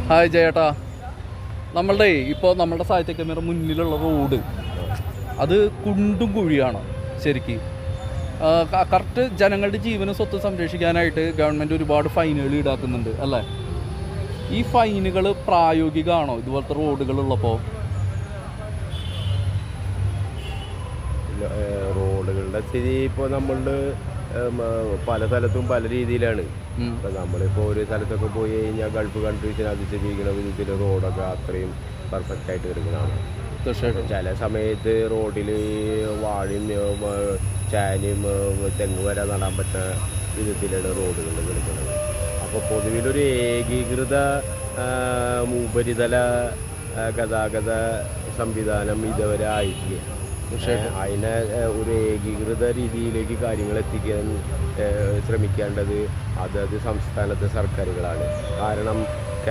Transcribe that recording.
Hi ജയേട്ടാ. നമ്മളുടെ സാഹിത്യ camera മുന്നിലുള്ള റോഡ് അത് കുണ്ടും കുഴിയാണ് ശരിക്ക്. കറക്റ്റ് ജനങ്ങളുടെ ജീവനും സ്വത്ത് സംരക്ഷിക്കാനായിട്ട് ഗവൺമെൻറ് ഒരുപാട് ഫൈനുകൾ ഈടാക്കുന്നുണ്ട് അല്ലേ? ഈ ഫൈനുകൾ പ്രായോഗികമാണോ ഇതുപോലത്തെ റോഡുകളുള്ളപ്പോൾ? റോഡുകളുടെ സ്ഥിതി ഇപ്പോൾ നമ്മളുടെ പല സ്ഥലത്തും പല രീതിയിലാണ്. ഇപ്പം നമ്മളിപ്പോൾ ഒരു സ്ഥലത്തൊക്കെ പോയി കഴിഞ്ഞാൽ ഗൾഫ് കൺട്രീസിന് അതിശയിക്കുന്ന വിധത്തിൽ റോഡൊക്കെ അത്രയും പെർഫെക്റ്റ് ആയിട്ട് കിടക്കുന്നതാണ്. തീർച്ചയായിട്ടും ചില സമയത്ത് റോഡിൽ വാഴയും ചാനയും തെങ്ങ് വരെ നടാൻ പറ്റുന്ന വിധത്തിലാണ് റോഡുകൾ കിടക്കുന്നത്. അപ്പോൾ പൊതുവിലൊരു ഏകീകൃത ഉപരിതല ഗതാഗത സംവിധാനം ഇതുവരെ ആയിട്ടില്ല. പക്ഷേ അതിനെ ഒരു ഏകീകൃത രീതിയിലേക്ക് കാര്യങ്ങൾ എത്തിക്കാൻ ശ്രമിക്കേണ്ടത് അതത് സംസ്ഥാനത്തെ സർക്കാരുകളാണ്. കാരണം